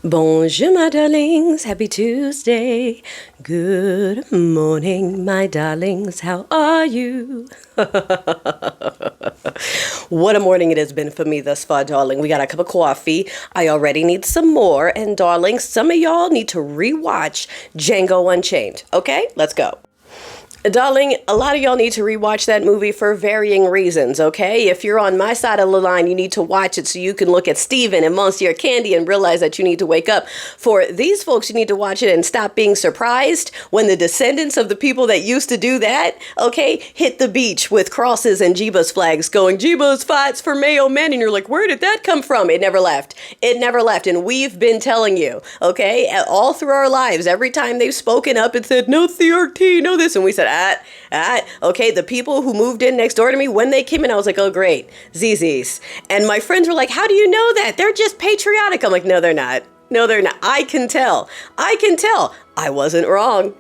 Bonjour, my darlings. Happy Tuesday. Good morning, my darlings. How are you? What a morning it has been for me thus far, darling. We got a cup of coffee. I already need some more. And, darling, some of y'all need to rewatch Django Unchained. Okay, let's go. Darling, a lot of y'all need to rewatch that movie for varying reasons, okay? If you're on my side of the line, you need to watch it so you can look at Steven and Monsieur Candy and realize that you need to wake up. For these folks, you need to watch it and stop being surprised when the descendants of the people that used to do that, okay, hit the beach with crosses and Jeebus flags going, Jeebus fights for Mayo men. And you're like, where did that come from? It never left. It never left. And we've been telling you, okay, all through our lives, every time they've spoken up and said, no CRT, no this. And we said, okay, the people who moved in next door to me, when they came in, I was like, oh, great, ZZs. And my friends were like, how do you know that? They're just patriotic. I'm like, no, they're not. No, they're not. I can tell. I wasn't wrong.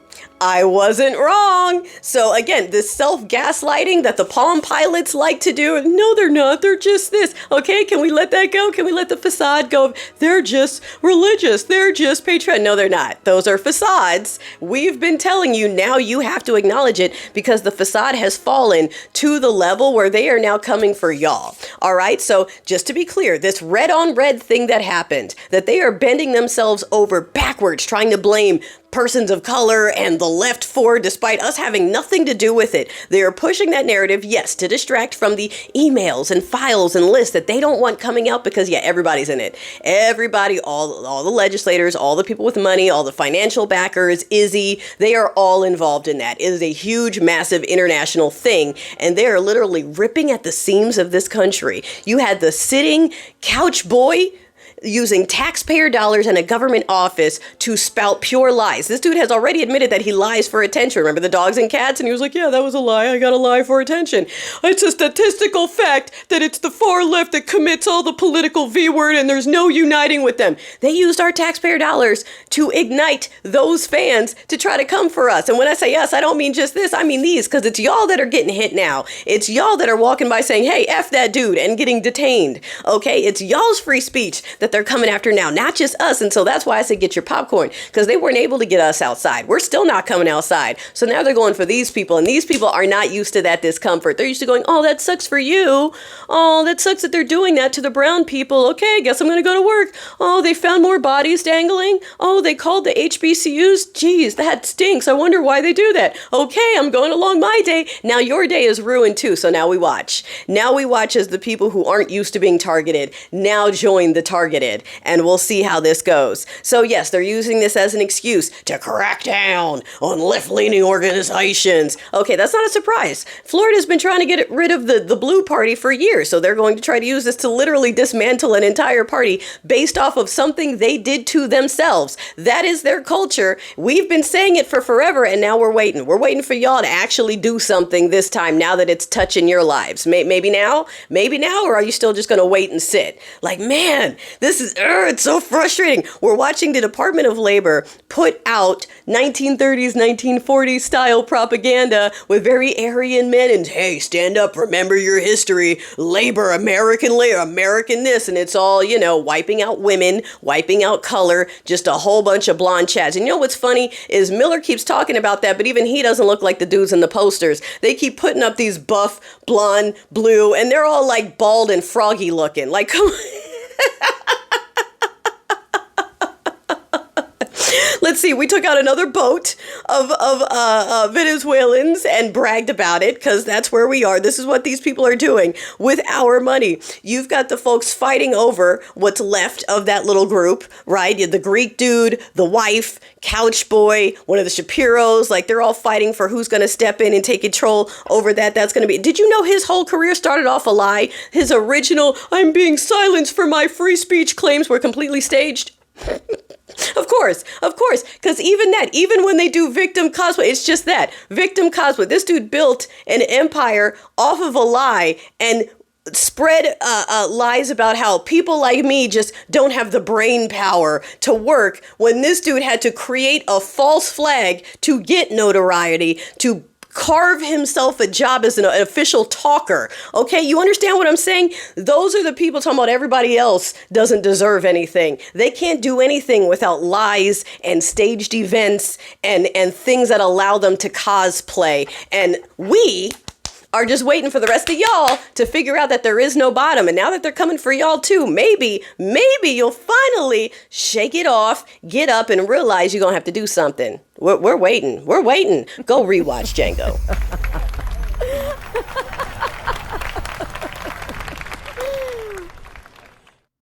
So again, this self-gaslighting that the Palm Pilots like to do, no, they're not. They're just this. Okay, can we let that go? Can we let the facade go? They're just religious. They're just patriotic. No, they're not. Those are facades. We've been telling you, now you have to acknowledge it because the facade has fallen to the level where they are now coming for y'all. All right, so just to be clear, this red on red thing that happened, that they are bending themselves over backwards, trying to blame persons of color and the left for, despite us having nothing to do with it. They are pushing that narrative, yes, to distract from the emails and files and lists that they don't want coming out because, yeah, everybody's in it. Everybody, all the legislators, all the people with money, all the financial backers, Izzy, they are all involved in that. It is a huge, massive international thing, and they are literally ripping at the seams of this country. You had the sitting CouchBoy using taxpayer dollars in a government office to spout pure lies. This dude has already admitted that he lies for attention. Remember the dogs and cats? And he was like, yeah, that was a lie. I got to lie for attention. It's a statistical fact that it's the far left that commits all the political V word and there's no uniting with them. They used our taxpayer dollars to ignite those fans to try to come for us. And when I say us, I don't mean just this. I mean these, because it's y'all that are getting hit now. It's y'all that are walking by saying, hey, F that dude, and getting detained. Okay, it's y'all's free speech that they're coming after now, not just us. And so that's why I said get your popcorn, because they weren't able to get us outside. We're still not coming outside. So now they're going for these people, and these people are not used to that discomfort. They're used to going, oh, that sucks for you. Oh, that sucks that they're doing that to the brown people. Okay, guess I'm going to go to work. Oh, they found more bodies dangling. Oh, they called the HBCUs. Geez, that stinks. I wonder why they do that. Okay, I'm going along my day. Now your day is ruined too. So now we watch. Now we watch as the people who aren't used to being targeted now join the targeted. And we'll see how this goes. So yes, they're using this as an excuse to crack down on left-leaning organizations. Okay, that's not a surprise. Florida's been trying to get rid of the blue party for years. So they're going to try to use this to literally dismantle an entire party based off of something they did to themselves. That is their culture. We've been saying it for forever, and now we're waiting. We're waiting for y'all to actually do something this time, now that it's touching your lives. Maybe now, or are you still just going to wait and sit? Like, man, it's so frustrating. We're watching the Department of Labor put out 1930s, 1940s style propaganda with very Aryan men and, hey, stand up, remember your history, labor, American this, and it's all, wiping out women, wiping out color, just a whole bunch of blonde chads. And you know what's funny is Miller keeps talking about that, but even he doesn't look like the dudes in the posters. They keep putting up these buff, blonde, blue, and they're all like bald and froggy looking. Like, come on. Let's see, we took out another boat of Venezuelans and bragged about it because that's where we are. This is what these people are doing with our money. You've got the folks fighting over what's left of that little group, right? The Greek dude, the wife, CouchBoy, one of the Shapiros, like they're all fighting for who's going to step in and take control over that. That's going to be, did you know his whole career started off a lie? His original, I'm being silenced for my free speech claims were completely staged. Of course, because even when they do victim cosplay, it's just that, victim cosplay. This dude built an empire off of a lie and spread lies about how people like me just don't have the brain power to work, when this dude had to create a false flag to get notoriety, to carve himself a job as an official talker. Okay, you understand what I'm saying? Those are the people talking about everybody else doesn't deserve anything. They can't do anything without lies and staged events and things that allow them to cosplay. And we are just waiting for the rest of y'all to figure out that there is no bottom. And now that they're coming for y'all too, maybe you'll finally shake it off, get up, and realize you're going to have to do something. We're waiting. Go rewatch Django.